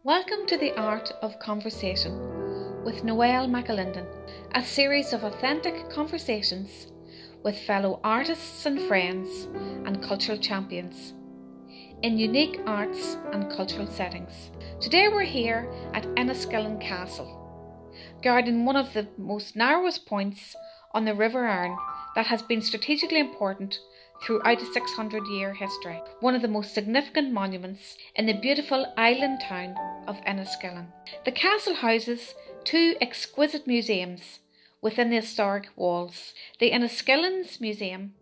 Welcome to The Art of Conversation with Noelle Mc Alinden, a series of authentic conversations with fellow artists and friends and cultural champions in unique arts and cultural settings. Today we're here at Enniskillen Castle, guarding one of the most narrowest points on the River Erne that has been strategically important throughout a 600-year history, one of the most significant monuments in the beautiful island town of Enniskillen. The castle houses two exquisite museums within the historic walls, the Enniskillen Museum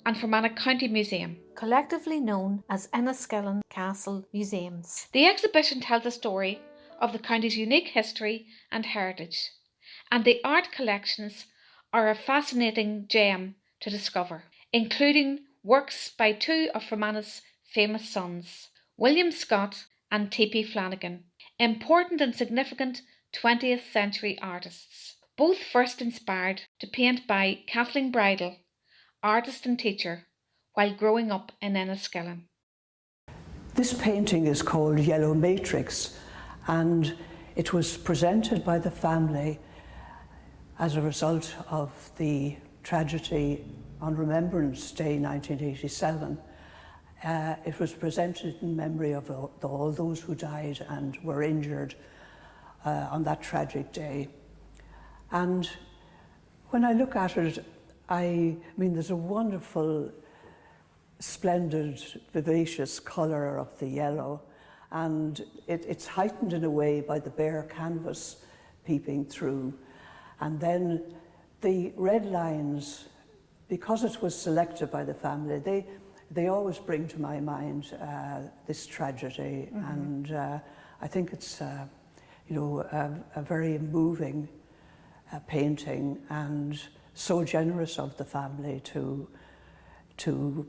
and Fermanagh County Museum, collectively known as Enniskillen Castle Museums. The exhibition tells a story of the county's unique history and heritage, and the art collections are a fascinating gem to discover, including works by two of Fermanagh's famous sons, William Scott and T.P. Flanagan, important and significant 20th century artists, both first inspired to paint by Kathleen Bridle, artist and teacher, while growing up in Enniskillen. This painting is called Yellow Matrix, and it was presented by the family as a result of the tragedy on Remembrance Day 1987. It was presented in memory of all those who died and were injured on that tragic day. And when I look at it, I mean, there's a wonderful, splendid, vivacious colour of the yellow, and it's heightened in a way by the bare canvas peeping through. And then the red lines, because it was selected by the family, they always bring to my mind this tragedy, and I think it's a very moving painting, and so generous of the family to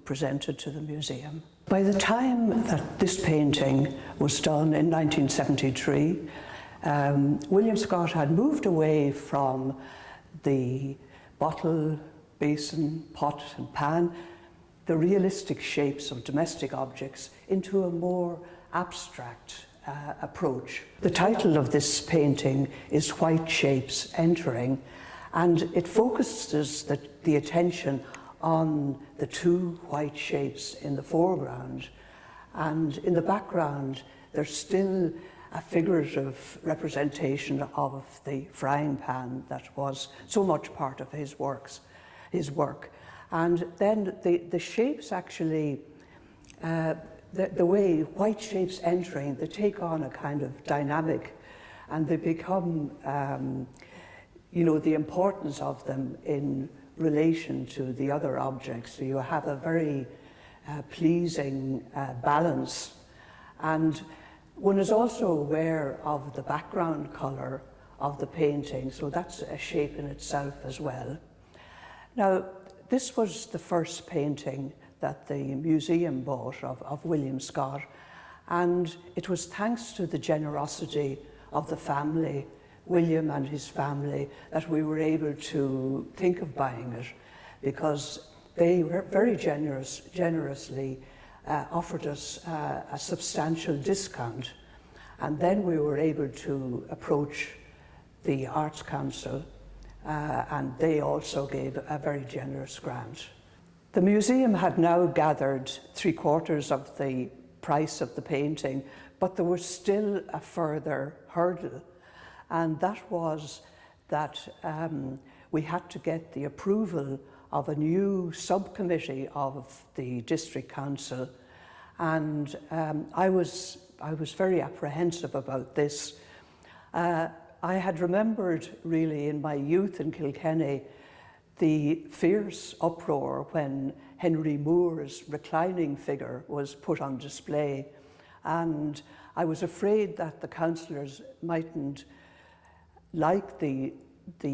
present it to the museum. By the time that this painting was done in 1973, William Scott had moved away from the bottle, basin, pot and pan, the realistic shapes of domestic objects, into a more abstract approach. The title of this painting is White Shapes Entering, and it focuses the attention on the two white shapes in the foreground, and in the background there's still a figurative representation of the frying pan that was so much part of his work. And then the shapes actually, the way white shapes entering, they take on a kind of dynamic, and they become, the importance of them in relation to the other objects. So you have a very pleasing balance. And one is also aware of the background colour of the painting, so that's a shape in itself as well. Now, this was the first painting that the museum bought of William Scott, and it was thanks to the generosity of the family, William and his family, that we were able to think of buying it, because they were very generously offered us a substantial discount, and then we were able to approach the Arts Council, and they also gave a very generous grant. The museum had now gathered 3/4 of the price of the painting, but there was still a further hurdle, and that was that we had to get the approval of a new subcommittee of the District Council, and I was very apprehensive about this. I had remembered really in my youth in Kilkenny the fierce uproar when Henry Moore's reclining figure was put on display, and I was afraid that the councillors mightn't like the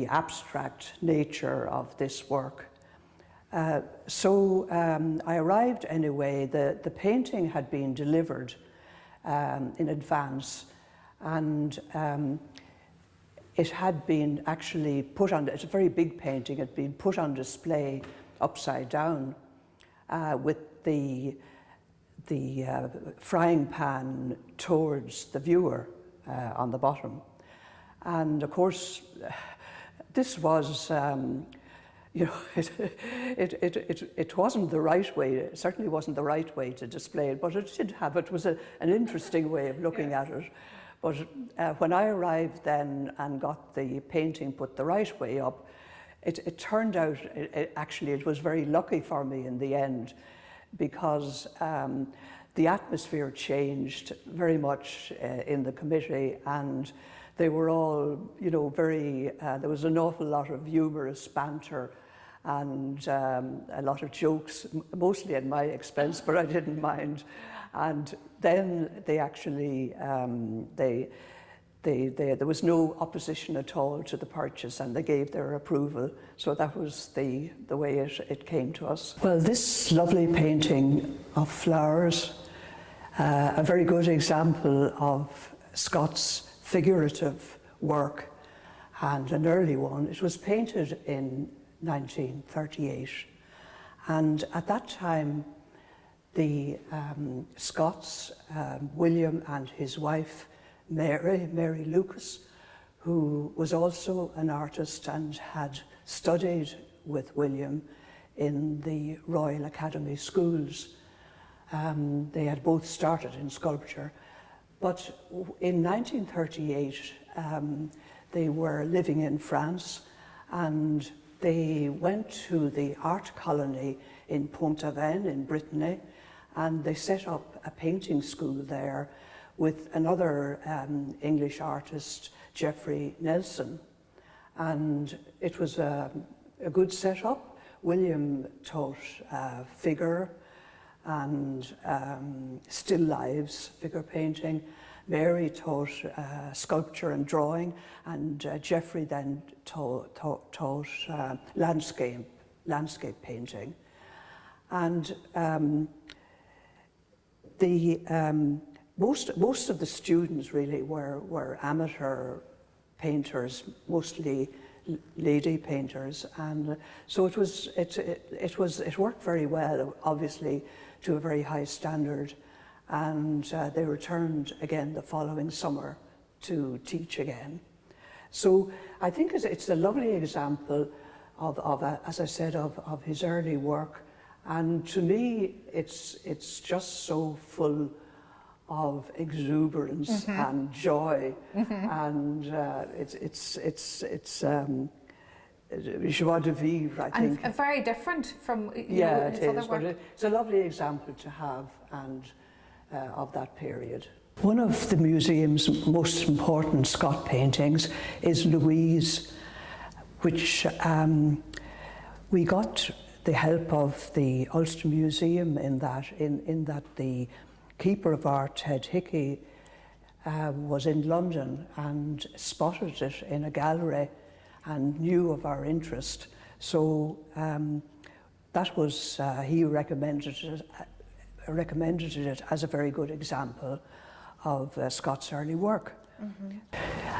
abstract nature of this work. So I arrived anyway. The painting had been delivered in advance, and it had been actually put on, it's a very big painting, it had been put on display upside down with the frying pan towards the viewer. on the bottom. And of course, this was, it wasn't the right way, it certainly wasn't the right way to display it, but it was an interesting way of looking at it. But when I arrived then and got the painting put the right way up, it turned out, actually it was very lucky for me in the end, because the atmosphere changed very much in the committee, and they were all, there was an awful lot of humorous banter and a lot of jokes, mostly at my expense, but I didn't mind. And then they actually, there was no opposition at all to the purchase, and they gave their approval. So that was the way it came to us. Well, this lovely painting of flowers, a very good example of Scott's figurative work, and an early one. It was painted in 1938, and at that time the Scots, William and his wife Mary Lucas, who was also an artist and had studied with William in the Royal Academy schools. They had both started in sculpture, but in 1938 they were living in France, and they went to the art colony in Pont-Aven in Brittany, and they set up a painting school there with another English artist, Geoffrey Nelson. And it was a good setup. William taught figure and still lifes, figure painting. Mary taught sculpture and drawing, and Geoffrey then taught landscape painting. And most of the students really were amateur painters, mostly lady painters, and so it worked very well, obviously, to a very high standard. And they returned again the following summer to teach again. So I think it's a lovely example of as I said, of his early work. And to me, it's just so full of exuberance and joy, and it's joie de vivre, I think. And very different from his other work. But it's a lovely example to have, and of that period. One of the museum's most important Scott paintings is Louise, which we got the help of the Ulster Museum in that the keeper of art, Ted Hickey, was in London and spotted it in a gallery and knew of our interest. So that was, he recommended it as a very good example of Scott's early work.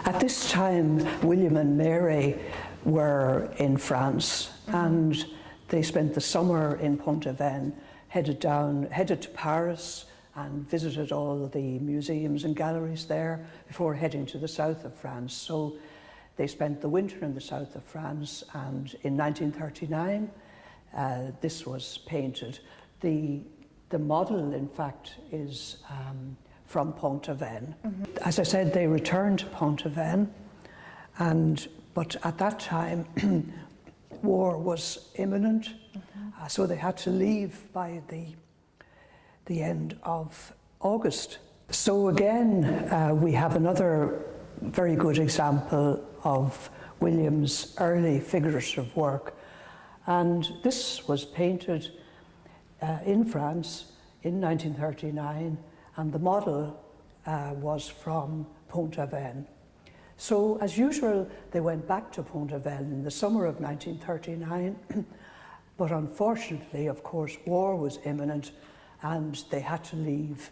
At this time, William and Mary were in France, and they spent the summer in Pont-Aven, headed to Paris, and visited all the museums and galleries there before heading to the south of France. So they spent the winter in the south of France, and in 1939 this was painted. The model, in fact, is from Pont-Aven. As I said, they returned to Pont-Aven, but at that time war was imminent, so they had to leave by the end of August. So again, we have another very good example of William's early figurative work, and this was painted in France in 1939, and the model was from Pont-Aven. So as usual, they went back to Pont-Aven in the summer of 1939, but unfortunately, of course, war was imminent, and they had to leave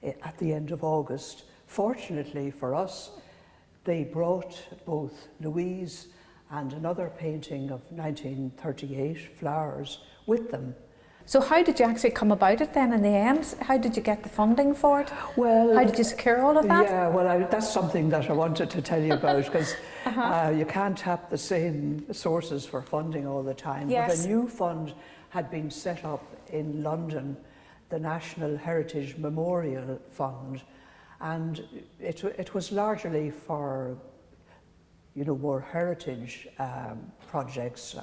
at the end of August. Fortunately for us, they brought both Louise and another painting of 1938, Flowers, with them. So how did you actually come about it then in the end? How did you get the funding for it? Well, how did you secure all of that? Yeah, well, that's something that I wanted to tell you about, because you can't tap the same sources for funding all the time. Yes. But a new fund had been set up in London, the National Heritage Memorial Fund, and it was largely for, you know, more heritage projects,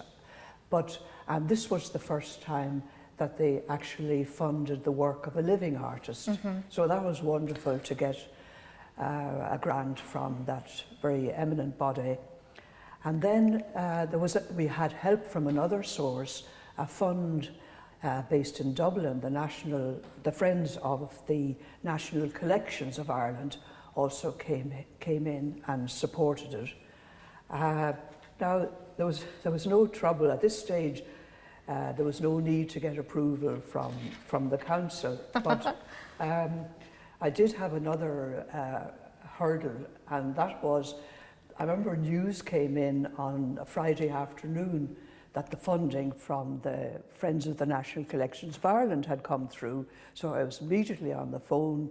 but this was the first time that they actually funded the work of a living artist. So that was wonderful to get a grant from that very eminent body. And then we had help from another source, a fund based in Dublin, the Friends of the National Collections of Ireland also came in and supported it. Now, there was no trouble at this stage. There was no need to get approval from the council, but I did have another hurdle, and that was, I remember news came in on a Friday afternoon that the funding from the Friends of the National Collections of Ireland had come through, so I was immediately on the phone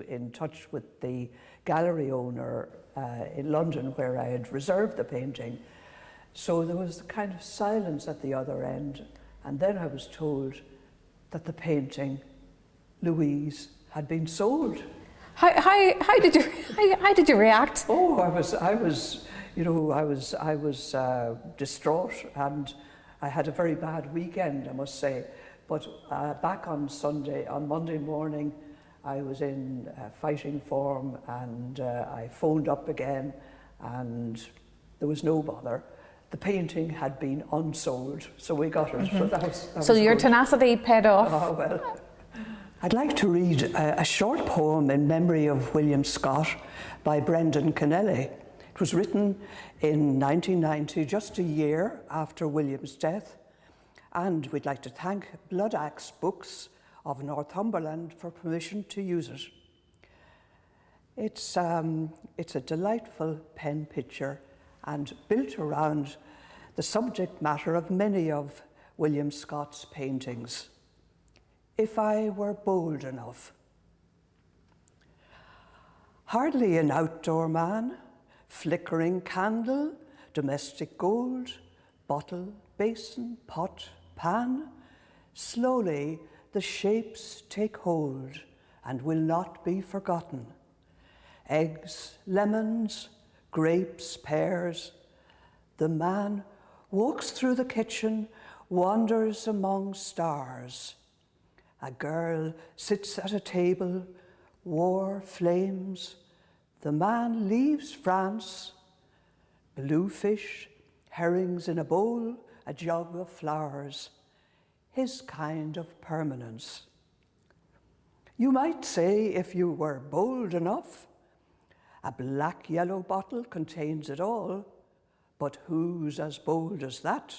in touch with the gallery owner in London where I had reserved the painting. So there was kind of silence at the other end, and then I was told that the painting, Louise, had been sold. How did you react? Oh, I was distraught, and I had a very bad weekend, I must say. But back on Monday morning, I was in fighting form, and I phoned up again, and there was no bother. The painting had been unsold, so we got it. So that was your good. Tenacity paid off. Oh, well. I'd like to read a short poem in memory of William Scott by Brendan Kennelly. It was written in 1990, just a year after William's death, and we'd like to thank Blood Axe Books of Northumberland for permission to use it. It's a delightful pen picture and built around the subject matter of many of William Scott's paintings. If I were bold enough. Hardly an outdoor man, flickering candle, domestic gold, bottle, basin, pot, pan, slowly the shapes take hold and will not be forgotten. Eggs, lemons, grapes, pears. The man walks through the kitchen, wanders among stars. A girl sits at a table, war flames. The man leaves France. Blue fish, herrings in a bowl, a jug of flowers. His kind of permanence. You might say, if you were bold enough, a black yellow bottle contains it all, but who's as bold as that?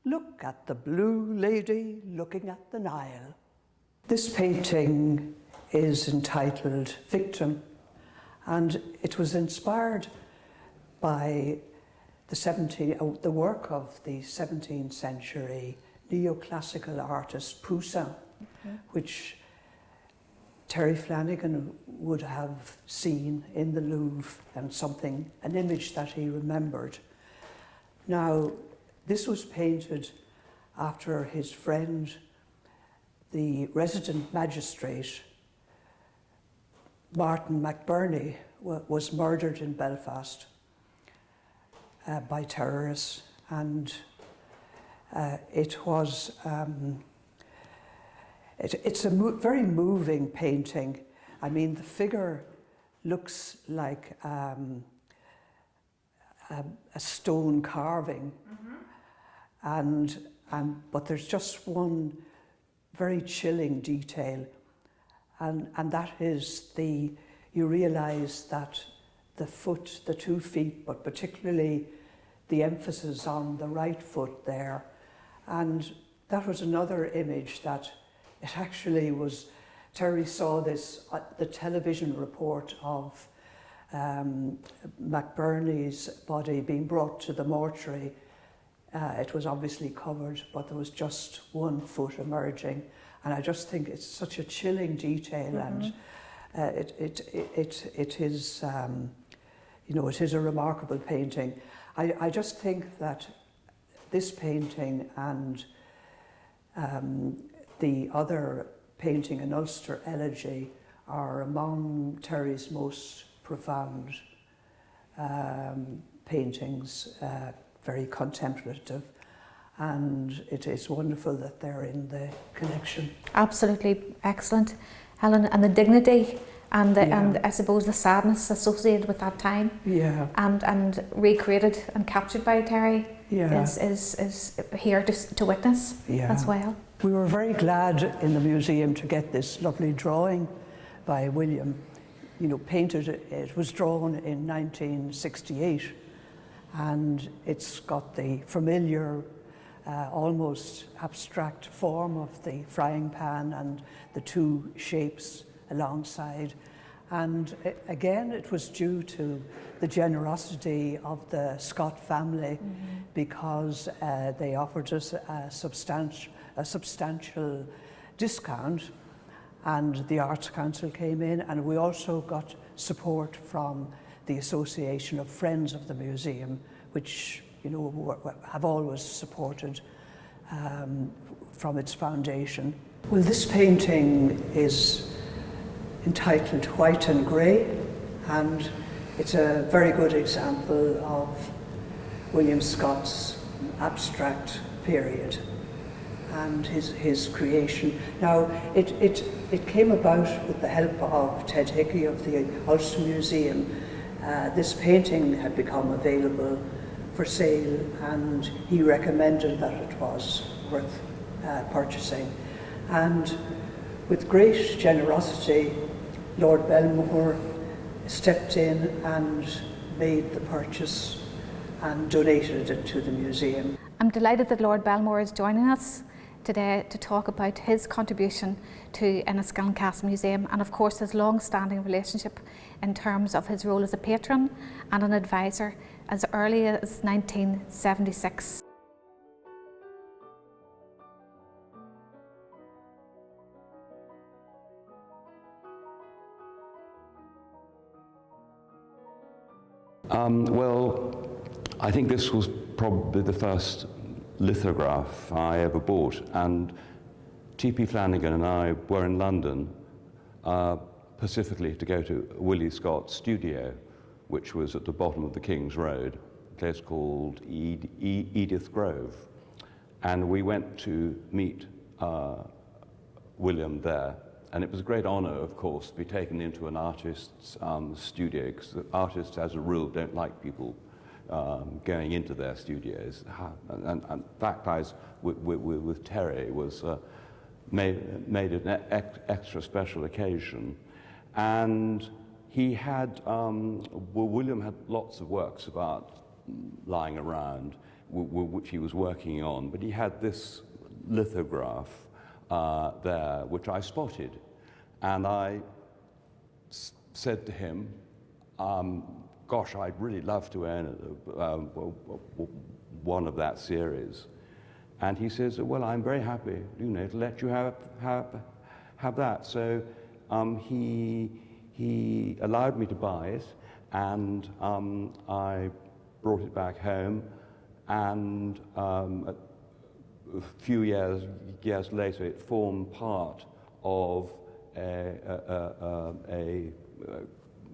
Look at the blue lady looking at the Nile. This painting is entitled Victim, and it was inspired by the work of the 17th century neoclassical artist Poussin, which Terry Flanagan would have seen in the Louvre, and an image that he remembered. Now, this was painted after his friend, the resident magistrate, Martin McBurney, was murdered in Belfast by terrorists, and it's a very moving painting. I mean, the figure looks like a stone carving, but there's just one very chilling detail, and that is you realise that the 2 feet, but particularly the emphasis on the right foot there, and that was another image that it actually was. Terry saw this the television report of McBurney's body being brought to the mortuary It was obviously covered, but there was just 1 foot emerging. And I just think it's such a chilling detail, and it is, you know, it is a remarkable painting. I just think that this painting and the other painting in Ulster, Elegy, are among Terry's most profound paintings, very contemplative, and it is wonderful that they're in the collection. Absolutely excellent, Helen, and the dignity and I suppose the sadness associated with that time, and recreated and captured by Terry is here to witness as well. We were very glad in the museum to get this lovely drawing by William. You know, painted, it was drawn in 1968, and it's got the familiar, almost abstract form of the frying pan and the 2 shapes alongside. And again, it was due to the generosity of the Scott family, because they offered us a substantial discount, and the Arts Council came in, and we also got support from the Association of Friends of the Museum, which, you know, have always supported from its foundation. Well, this painting is entitled White and Grey, and it's a very good example of William Scott's abstract period and his creation. Now, it came about with the help of Ted Hickey of the Ulster Museum. This painting had become available for sale, and he recommended that it was worth purchasing. And with great generosity, Lord Belmore stepped in and made the purchase and donated it to the museum. I'm delighted that Lord Belmore is joining us today to talk about his contribution to Enniskillen Castle Museum, and of course his long-standing relationship in terms of his role as a patron and an advisor as early as 1976. Well, I think this was probably the first lithograph I ever bought, and T.P. Flanagan and I were in London specifically to go to Willie Scott's studio, which was at the bottom of the King's Road, a place called Edith Grove. And we went to meet William there, and it was a great honour, of course, to be taken into an artist's studio, because artists, as a rule, don't like people going into their studios. And that, guys, with Terry, was made it an extra special occasion. And he had, William had lots of works of art lying around, which he was working on, but he had this lithograph there, which I spotted. And I said to him, gosh, I'd really love to own one of that series. And he says, well, I'm very happy, you know, to let you have that. So he allowed me to buy it, and I brought it back home, and a few years later it formed part of a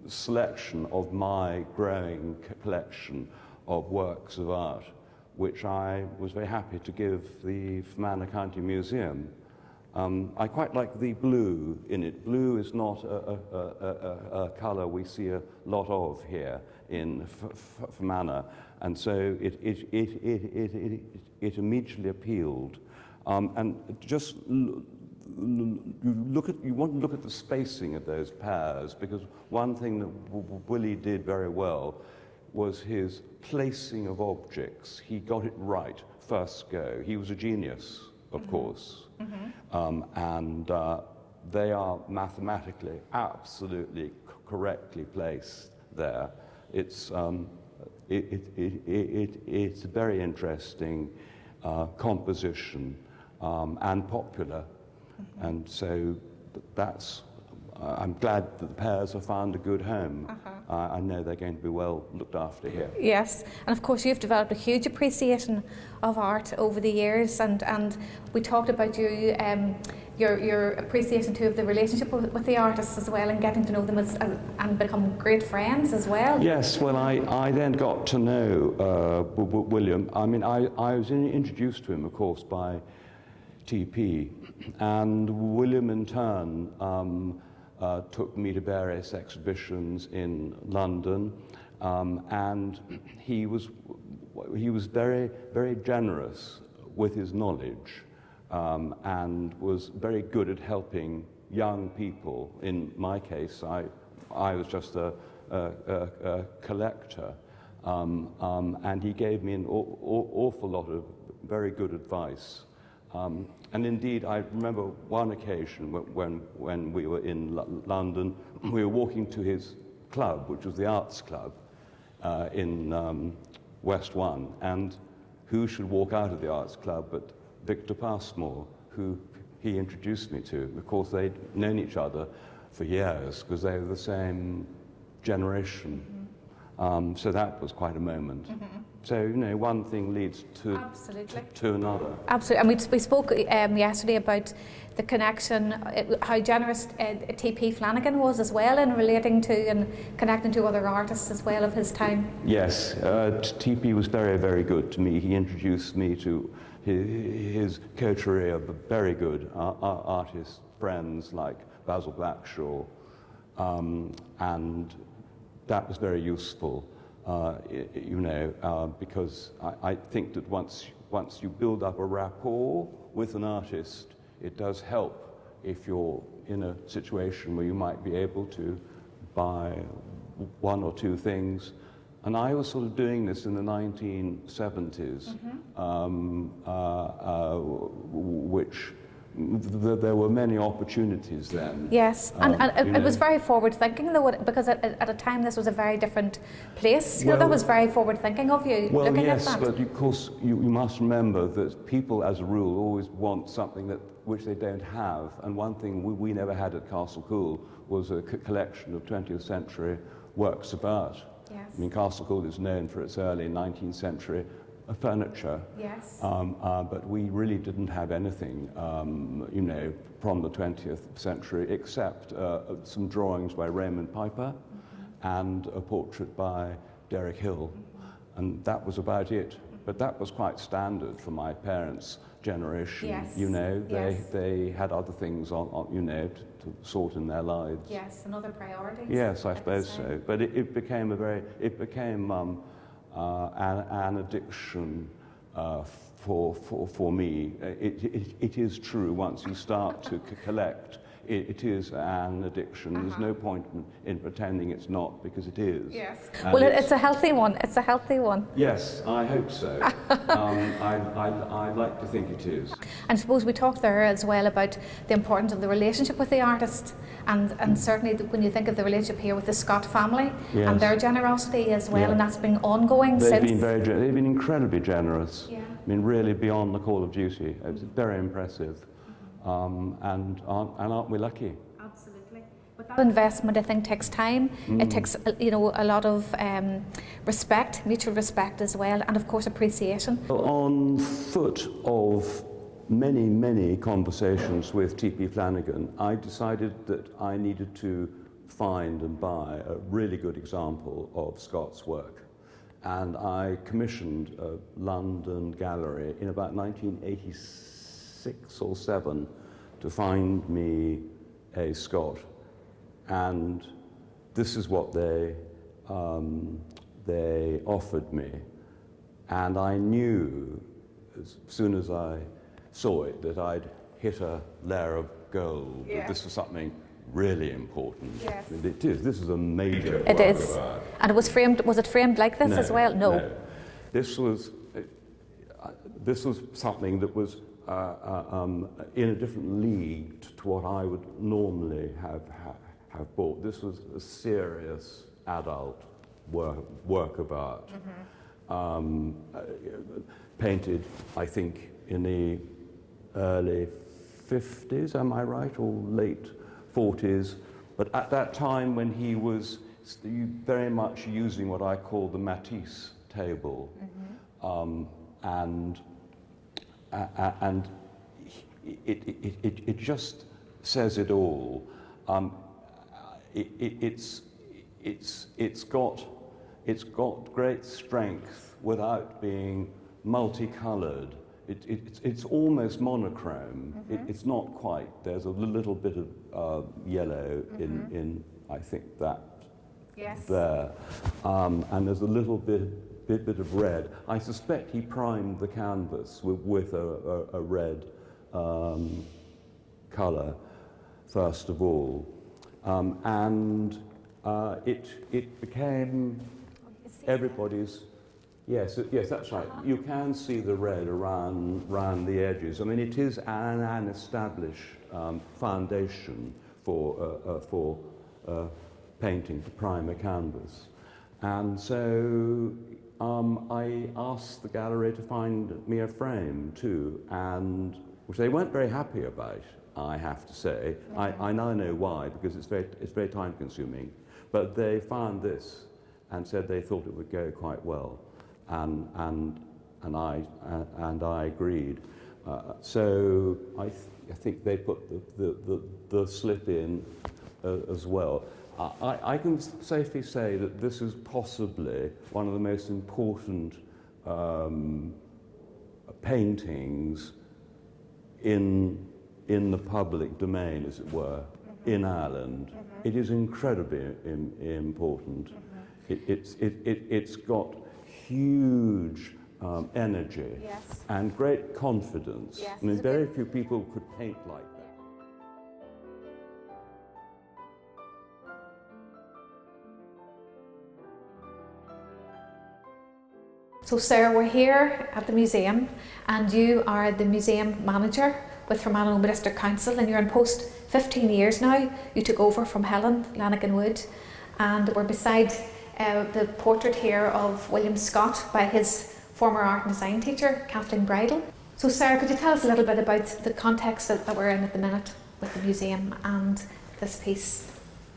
selection of my growing collection of works of art, which I was very happy to give the Fermanagh County Museum. I quite like the blue in it. Blue is not a colour we see a lot of here in Fermanagh, and so it immediately appealed. And just you want to look at the spacing of those pairs, because one thing that Willie did very well was his placing of objects. He got it right first go. He was a genius, of course. And they are mathematically absolutely correctly placed there. It's it's a very interesting composition and popular, and so that's. I'm glad that the pairs have found a good home. I know they're going to be well looked after here. Yes, and of course you've developed a huge appreciation of art over the years, and we talked about your appreciation too of the relationship with the artists as well, and getting to know them and become great friends as well. Yes, well I then got to know William. I mean, I was introduced to him, of course, by TP, and William in turn took me to various exhibitions in London, and he was very, very generous with his knowledge, and was very good at helping young people. In my case, I was just a collector, and he gave me an awful lot of very good advice. And indeed, I remember one occasion when we were in London, we were walking to his club, which was the Arts Club in West 1, and who should walk out of the Arts Club but Victor Passmore, who he introduced me to. Of course, they'd known each other for years because they were the same generation. So that was quite a moment. So, you know, one thing leads to another. Absolutely. And we spoke yesterday about the connection, how generous TP Flanagan was as well in relating to and connecting to other artists as well of his time. Yes, TP was very, very good to me. He introduced me to his coterie of very good artist friends like Basil Blackshaw, and that was very useful. You know, because I think that once you build up a rapport with an artist, it does help if you're in a situation where you might be able to buy one or two things. And I was sort of doing this in the 1970s, which there were many opportunities then. Yes, and it was very forward thinking though, because at a time this was a very different place. You know, that was very forward thinking of you. Well, looking yes, at that. but of course you must remember that people, as a rule, always want something which they don't have. And one thing we never had at Castle Coole was a collection of 20th century works of art. Yes. I mean, Castle Coole is known for its early 19th century furniture. Yes. But we really didn't have anything, you know, from the 20th century except some drawings by Raymond Piper and a portrait by Derek Hill, and that was about it. But that was quite standard for my parents' generation. Yes. You know, Yes. they had other things on you know, to sort in their lives. Yes, and other priorities. Yes, I suppose so. But it became an addiction for me. It is true, once you start to collect, it is an addiction. There's no point in pretending it's not, because it is. Yes. And Well, it's a healthy one. It's a healthy one. Yes, I hope so. I like to think it is. And I suppose we talked there as well about the importance of the relationship with the artist, and certainly when you think of the relationship here with the Scott family and their generosity as well, and that's been ongoing They've since. they've been incredibly generous. Yeah. I mean, really beyond the call of duty. It's very impressive. And aren't we lucky? Absolutely. But that investment, I think, takes time. It takes, you know, a lot of respect, mutual respect as well, and of course appreciation. On foot of many, many conversations with T.P. Flanagan, I decided that I needed to find and buy a really good example of Scott's work. And I commissioned a London gallery in about 1986 or 7 to find me a Scott. And this is what they offered me. And I knew as soon as I saw it that I'd hit a layer of gold, that this was something really important. Yes. It is. This is a major work It is. of art. And it was framed. Was it framed like this as well? No. This was something that was in a different league to what I would normally have bought. This was a serious adult work of art. Painted, I think, in the early 50s, am I right, or late 40s, but at that time when he was very much using what I call the Matisse table, and it just says it all. It's got great strength without being multicolored. It's almost monochrome. It's not quite. There's a little bit of yellow in I think that there, and there's a little bit of red. I suspect he primed the canvas with a red colour first of all, and it became everybody's. Yes, that's right. You can see the red around the edges. I mean, it is an established foundation for painting, to prime a canvas. And so I asked the gallery to find me a frame too, and which they weren't very happy about, I have to say. I now know why, because it's very time consuming. But they found this and said they thought it would go quite well. And I agreed. So I think they put the slip in as well. I can safely say that this is possibly one of the most important paintings in the public domain, as it were, in Ireland. It is incredibly important. It's got huge energy and great confidence. I mean, very few people could paint like that. So Sarah, we're here at the museum and you are the museum manager with Fermanagh Omagh District Council, and you're in post 15 years now. You took over from Helen Lanigan Wood, and we're beside the portrait here of William Scott by his former art and design teacher, Kathleen Bridle. So Sarah, could you tell us a little bit about the context that we're in at the minute with the museum and this piece?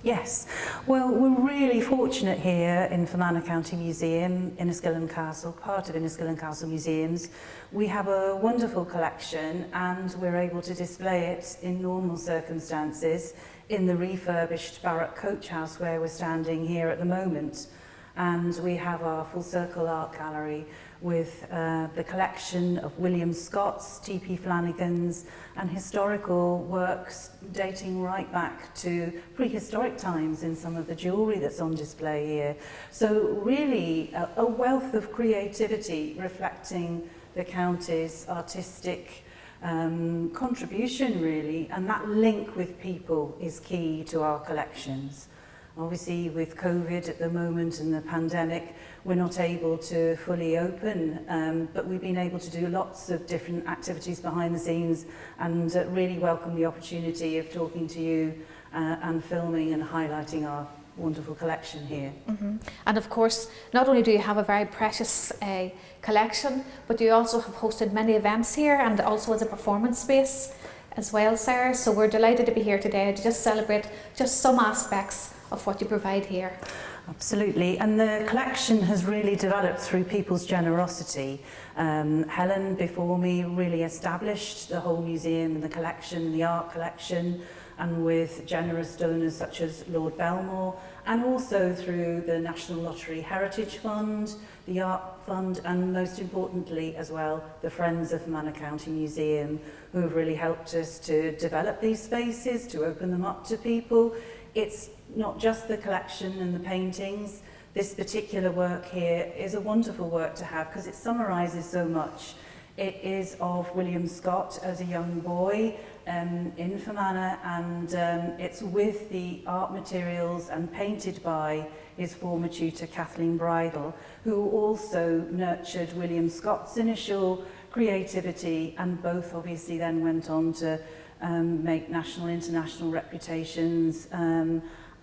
Yes, well, we're really fortunate here in Fermanagh County Museum, Enniskillen Castle, part of Enniskillen Castle Museums. We have a wonderful collection and we're able to display it in normal circumstances in the refurbished Barrack Coach House where we're standing here at the moment. And we have our full circle art gallery with the collection of William Scott's, T.P. Flanagan's and historical works dating right back to prehistoric times in some of the jewellery that's on display here. So really a wealth of creativity reflecting the county's artistic contribution really, and that link with people is key to our collections. Obviously with COVID at the moment and the pandemic, we're not able to fully open, but we've been able to do lots of different activities behind the scenes and really welcome the opportunity of talking to you and filming and highlighting our wonderful collection here. And of course, not only do you have a very precious collection, but you also have hosted many events here and also as a performance space as well, Sarah. So we're delighted to be here today to just celebrate just some aspects of what you provide here. Absolutely, and the collection has really developed through people's generosity. Helen before me really established the whole museum and the collection, the art collection, and with generous donors such as Lord Belmore, and also through the National Lottery Heritage Fund, the Art Fund, and most importantly as well, the Friends of Fermanagh County Museum, who have really helped us to develop these spaces, to open them up to people. It's not just the collection and the paintings. This particular work here is a wonderful work to have because it summarises so much. It is of William Scott as a young boy in Fermanagh, and it's with the art materials and painted by his former tutor Kathleen Bridle, who also nurtured William Scott's initial creativity, and both obviously then went on to make national, international reputations,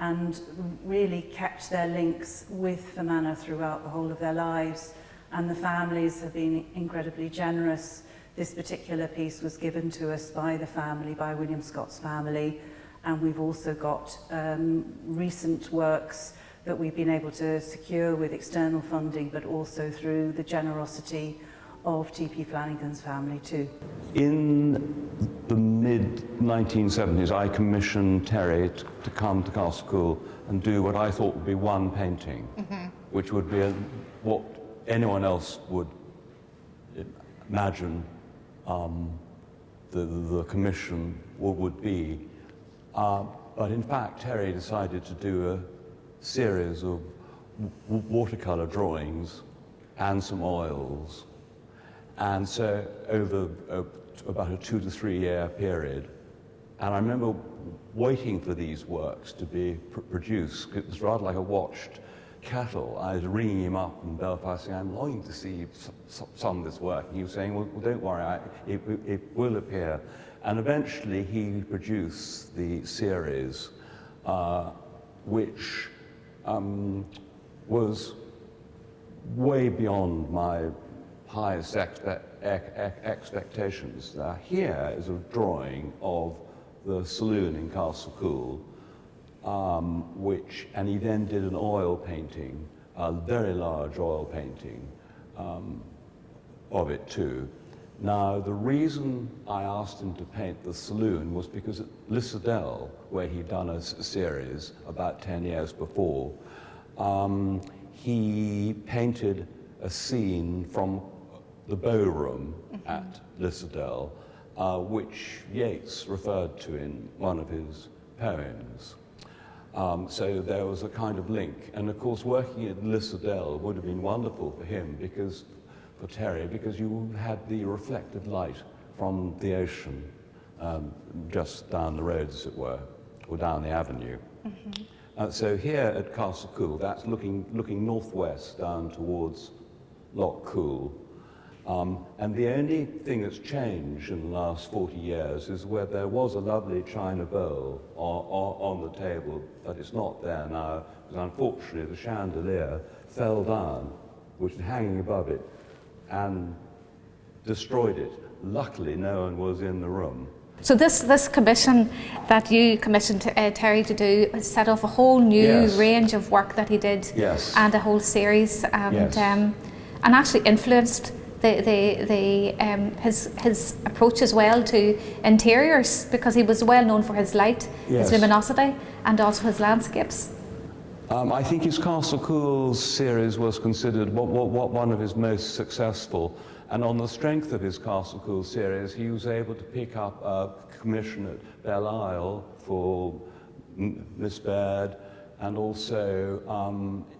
and really kept their links with Fermanagh throughout the whole of their lives. And the families have been incredibly generous. This particular piece was given to us by the family, by William Scott's family, and we've also got recent works that we've been able to secure with external funding, but also through the generosity of T.P. Flanagan's family too. In the mid-1970s, I commissioned Terry to come to Castle Coole and do what I thought would be one painting, which would be what anyone else would imagine the commission would be. But in fact, Terry decided to do a series of watercolour drawings and some oils. And so over about a 2 to 3 year period, and I remember waiting for these works to be produced. It was rather like a watched cattle. I was ringing him up in Belfast saying, I'm longing to see some of this work. And he was saying, well don't worry, it will appear. And eventually he produced the series, which was way beyond my highest expectations. Here is a drawing of the saloon in Castle Coole, and he then did an oil painting, a very large oil painting of it too. Now, the reason I asked him to paint the saloon was because at Lissadell, where he'd done a series about 10 years before, he painted a scene from the bowroom at Lissadell, which Yeats referred to in one of his poems. So there was a kind of link. And of course, working at Lissadell would have been wonderful for him, for Terry, because you had the reflected light from the ocean just down the road, as it were, or down the avenue. So here at Castle Coole, that's looking northwest down towards Loch Coole. And the only thing that's changed in the last 40 years is where there was a lovely china bowl on the table, but it's not there now, because unfortunately the chandelier fell down, which was hanging above it, and destroyed it. Luckily, no one was in the room. So this commission that you commissioned Terry to do set off a whole new range of work that he did, and a whole series, and actually influenced his approach as well to interiors, because he was well known for his light, his luminosity, and also his landscapes. I think his Castle Coole series was considered one of his most successful, and on the strength of his Castle Coole series, he was able to pick up a commission at Belle Isle for Miss Baird, and also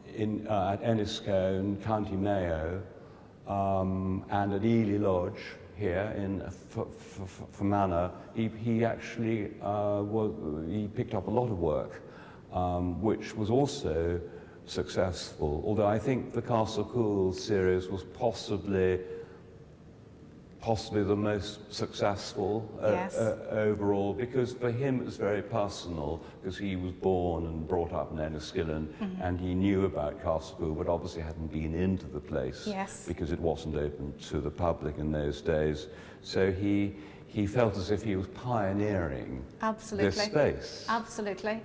at Enniskillen, County Mayo, and at Ely Lodge here in Fermanagh. He actually he picked up a lot of work, which was also successful, although I think the Castle Coole series was possibly the most successful overall, because for him it was very personal, because he was born and brought up in Enniskillen, and he knew about Castle Coole, but obviously hadn't been into the place because it wasn't open to the public in those days. So he felt as if he was pioneering this space. Absolutely.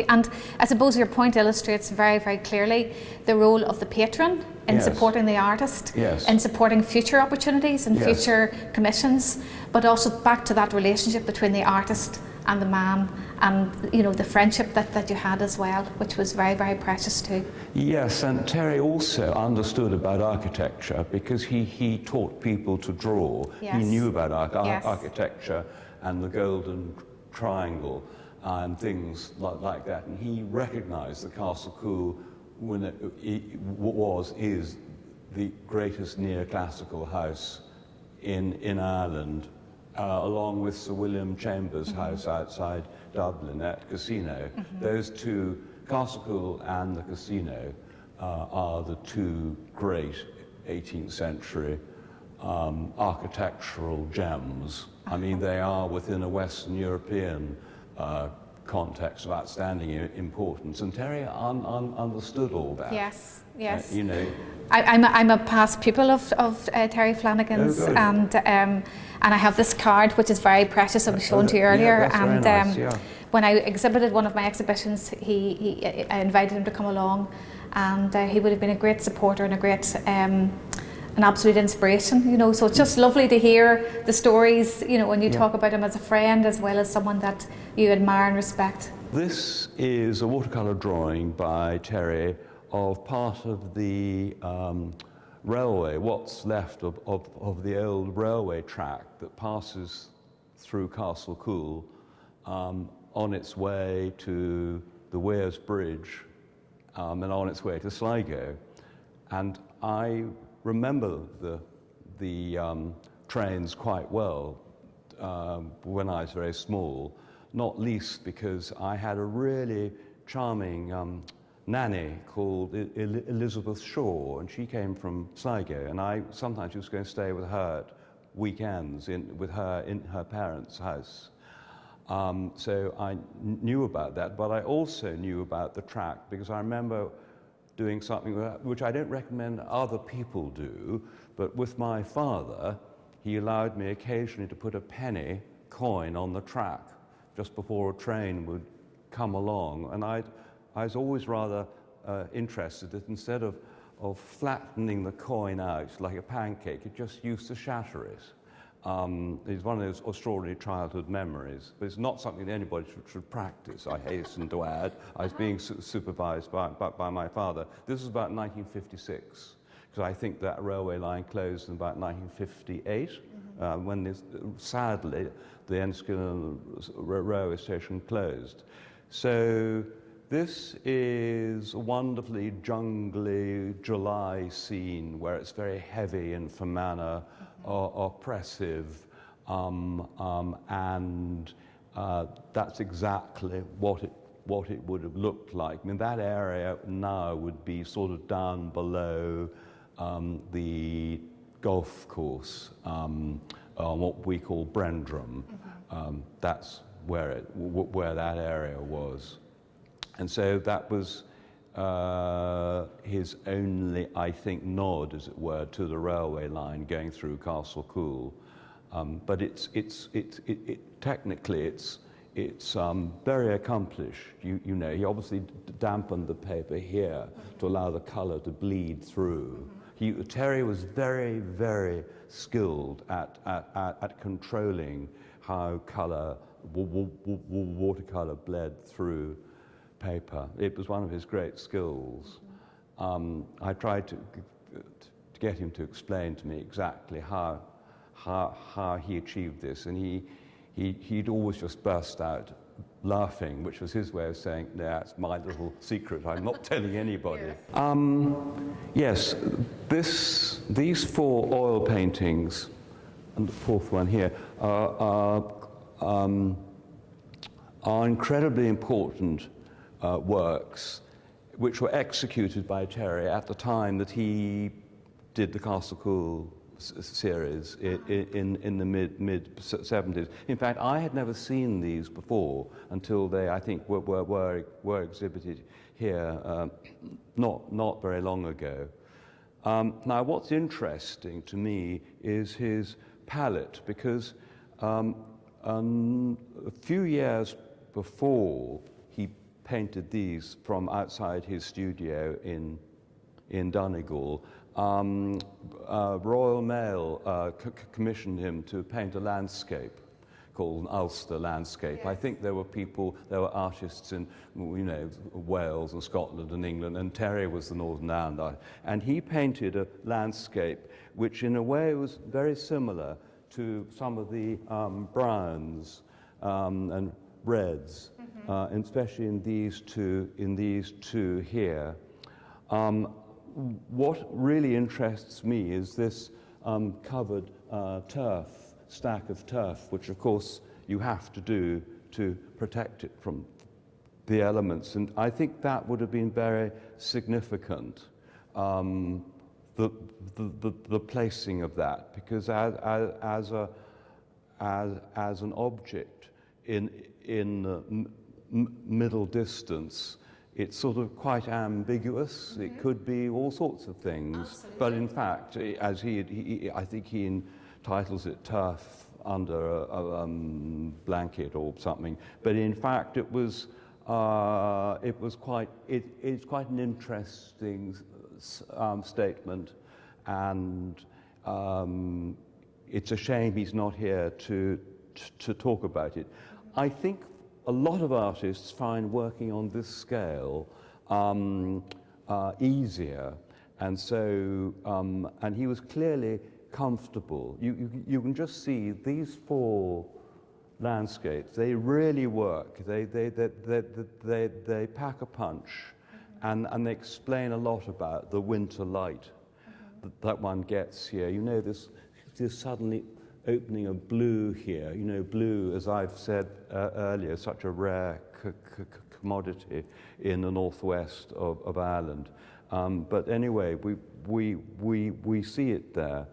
And I suppose your point illustrates very, very clearly the role of the patron in supporting the artist, in supporting future opportunities and future commissions, but also back to that relationship between the artist and the man, and the friendship that you had as well, which was very, very precious too. Yes, and Terry also understood about architecture, because he taught people to draw. He knew about architecture and the Golden Triangle and things like that, and he recognized that Castle Coole is the greatest neoclassical house in Ireland, along with Sir William Chambers' house outside Dublin at Casino. Those two, Castle Coole and the Casino, are the two great 18th century architectural gems. I mean, they are within a Western European context of outstanding importance, and Terry understood all that. Yes, yes. You know, I'm a past pupil of Terry Flanagan's, and I have this card which is very precious. I was shown to you earlier, yeah, that's and very nice, yeah. when I exhibited one of my exhibitions, I invited him to come along, and he would have been a great supporter and a great an absolute inspiration, you know. So it's just lovely to hear the stories, you know, when you talk about him as a friend as well as someone that you admire and respect. This is a watercolour drawing by Terry of part of the railway, what's left of the old railway track that passes through Castle Coole on its way to the Weirs Bridge and on its way to Sligo. And I remember the trains quite well when I was very small, not least because I had a really charming nanny called Elizabeth Shaw, and she came from Sligo, and I sometimes used to go and stay with her at weekends with her in her parents' house. So I knew about that, but I also knew about the track because I remember doing something which I don't recommend other people do, but with my father, he allowed me occasionally to put a penny coin on the track just before a train would come along, and I was always rather interested that instead of flattening the coin out like a pancake, it just used to shatter it. It's one of those extraordinary childhood memories, but it's not something that anybody should practice, I hasten to add. I was being supervised by my father. This was about 1956, because I think that railway line closed in about 1958, when sadly the Enniskillen railway station closed. So this is a wonderfully jungly July scene where it's very heavy in Fermanagh, oppressive, and that's exactly what it would have looked like. I mean, that area now would be sort of down below the golf course, what we call Brendrum. That's where that area was. And so that was his only, I think, nod, as it were, to the railway line going through Castle Coole. But technically it's very accomplished. You know, he obviously dampened the paper here to allow the colour to bleed through. Terry was very, very skilled at controlling how colour, watercolour bled through paper. It was one of his great skills. I tried to get him to explain to me exactly how he achieved this, and he'd always just burst out laughing, which was his way of saying, "That's my little secret. I'm not telling anybody." Yes, these four oil paintings, and the fourth one here, are incredibly important works which were executed by Terry at the time that he did the Castle Coole series in the mid-70s. In fact, I had never seen these before until they, I think, were exhibited here not very long ago. Now, what's interesting to me is his palette, because a few years before he painted these from outside his studio in Donegal, Royal Mail commissioned him to paint a landscape called an Ulster landscape. Yes. I think there were artists in, you know, Wales and Scotland and England, and Terry was the Northern Ireland artist. And he painted a landscape which in a way was very similar to some of the browns and reds, and especially in these two here. What really interests me is this covered stack of turf, which of course you have to do to protect it from the elements. And I think that would have been very significant, the placing of that, because as an object in middle distance, it's sort of quite ambiguous. It could be all sorts of things. Absolutely. But in fact, as I think he entitles it turf under a blanket or something. But in fact, it's quite an interesting statement, and it's a shame he's not here to talk about it. I think a lot of artists find working on this scale easier, and so and he was clearly comfortable. You can just see these 4 landscapes. They really work. They pack a punch, and they explain a lot about the winter light that one gets here. You know, this suddenly opening of blue here. You know, blue, as I've said earlier, such a rare commodity in the northwest of Ireland. But anyway, we see it there,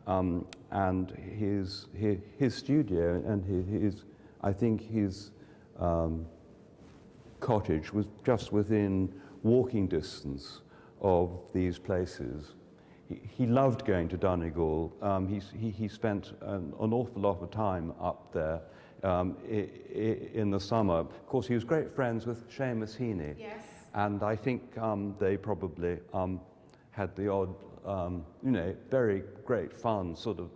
and his studio and I think his cottage was just within walking distance of these places. He loved going to Donegal. He spent an awful lot of time up there in the summer. Of course, he was great friends with Seamus Heaney. Yes. And I think they probably had the odd, very great fun sort of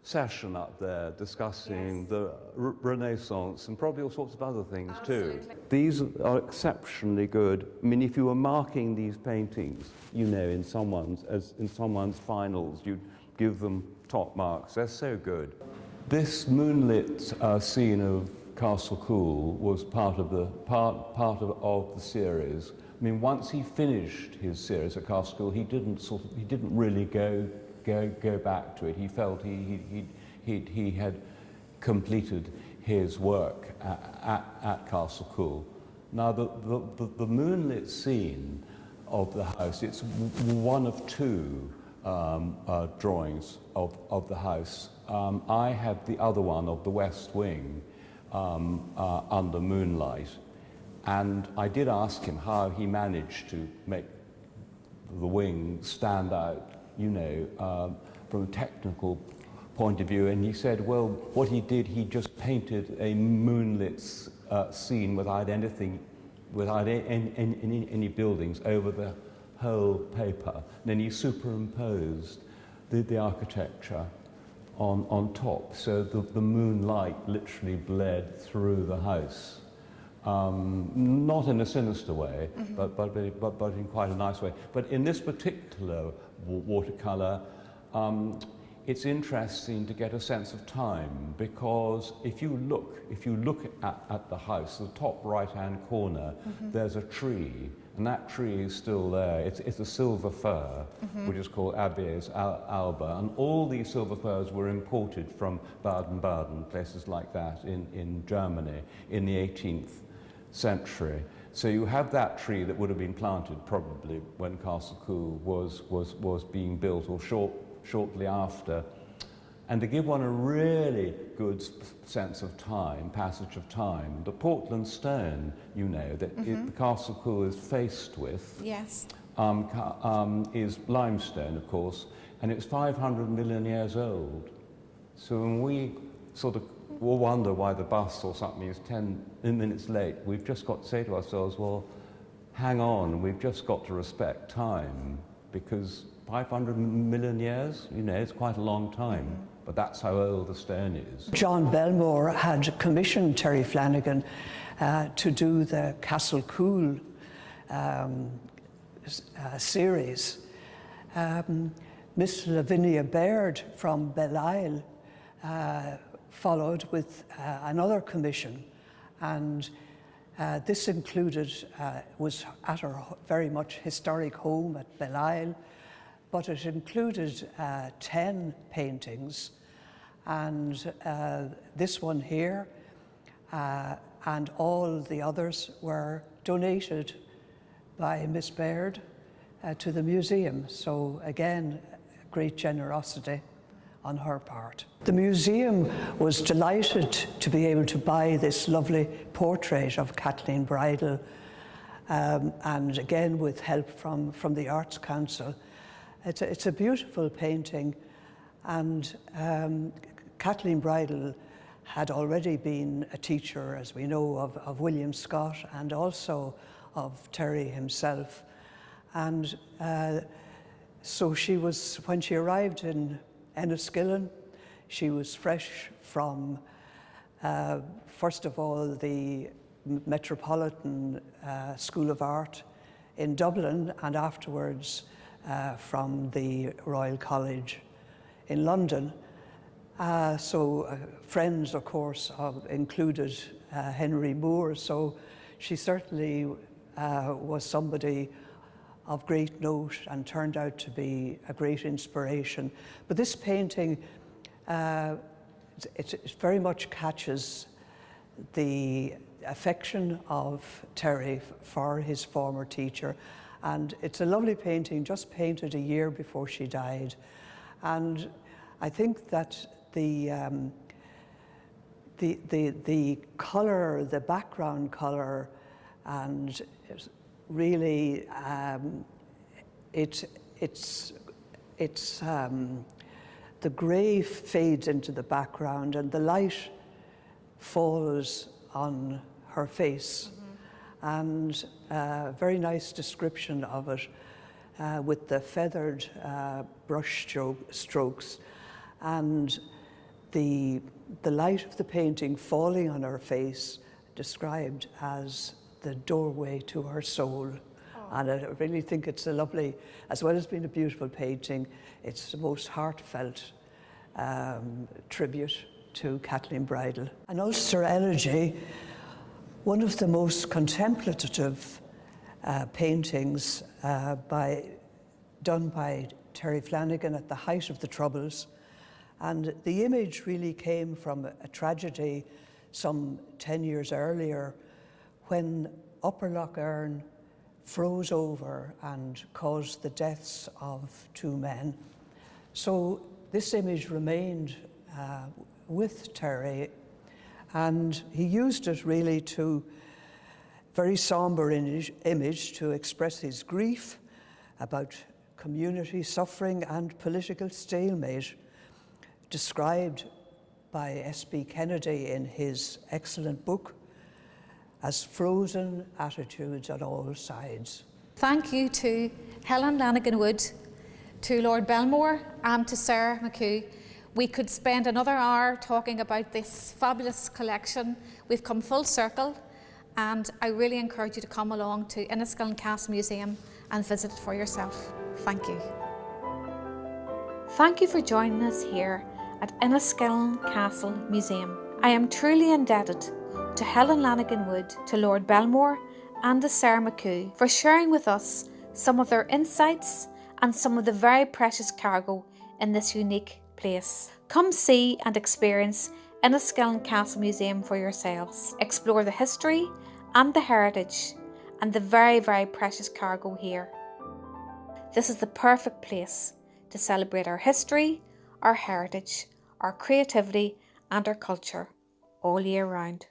session up there discussing the Renaissance and probably all sorts of other things too. These are exceptionally good. I mean, if you were marking these paintings, in someone's finals, you'd give them top marks. They're so good. This moonlit scene of Castle Coole was part of the series. I mean, once he finished his series at Castle Coole, he didn't really go back to it. He felt he had completed his work at Castle Coole. Now, the moonlit scene of the house, it's one of 2 drawings of the house. I had the other one of the West Wing under moonlight, and I did ask him how he managed to make the wing stand out, from a technical point of view, and he said, well, what he did, he just painted a moonlit scene without any buildings over the whole paper. And then he superimposed the architecture on top, so the moonlight literally bled through the house. Not in a sinister way, but in quite a nice way. But in this particular watercolour, it's interesting to get a sense of time, because if you look at the house, the top right-hand corner, there's a tree, and that tree is still there. It's a silver fir, which is called Abies alba, and all these silver firs were imported from Baden-Baden, places like that in Germany in the 18th century. So you have that tree that would have been planted probably when Castle Coole was being built, or shortly after. And to give one a really good sense of time, passage of time, the Portland stone, that the Castle Coole is faced with, Yes. is limestone, of course, and it's 500 million years old. So when we sort of wonder why the bus or something is 10 minutes late, we've just got to say to ourselves, well, hang on, we've just got to respect time, because 500 million years, it's quite a long time, but that's how old the stone is. John Belmore had commissioned Terry Flanagan to do the Castle Coole series. Miss Lavinia Baird from Belle-Isle followed with another commission, and this included, was at her very much historic home at Belle-Isle, but it included 10 paintings, and this one here and all the others were donated by Miss Baird to the museum. So again, great generosity on her part. The museum was delighted to be able to buy this lovely portrait of Kathleen Bridle, and again with help from the Arts Council. It's a beautiful painting, and Kathleen Bridle had already been a teacher, as we know, of William Scott and also of Terry himself. And so she was, when she arrived in Enniskillen, she was fresh from, first of all, the Metropolitan School of Art in Dublin, and afterwards from the Royal College in London. Friends, of course, included Henry Moore, so she certainly was somebody of great note and turned out to be a great inspiration. But this painting, it very much catches the affection of Terry for his former teacher, and it's a lovely painting, just painted a year before she died. And I think that the colour, the background colour, and really the grey fades into the background and the light falls on her face. And very nice description of it with the feathered brush strokes, and the light of the painting falling on her face described as the doorway to her soul. And I really think it's a lovely, as well as being a beautiful painting, it's the most heartfelt tribute to Kathleen Bridle. An Ulster Elegy, one of the most contemplative paintings done by Terry Flanagan at the height of the Troubles. And the image really came from a tragedy some 10 years earlier, when Upper Lough Erne froze over and caused the deaths of 2 men. So this image remained with Terry, and he used it really to, very somber image to express his grief about community suffering and political stalemate, described by S.B. Kennedy in his excellent book as frozen attitudes on all sides. Thank you to Helen Lanigan Wood, to Lord Belmore and to Sarah McHugh. We could spend another hour talking about this fabulous collection. We've come full circle, and I really encourage you to come along to Enniskillen Castle Museum and visit it for yourself. Thank you. Thank you for joining us here at Enniskillen Castle Museum. I am truly indebted to Helen Lanigan Wood, to Lord Belmore and to Sarah McHugh for sharing with us some of their insights and some of the very precious cargo in this unique place. Come see and experience Enniskillen Castle Museum for yourselves. Explore the history and the heritage and the very, very precious cargo here. This is the perfect place to celebrate our history, our heritage, our creativity and our culture all year round.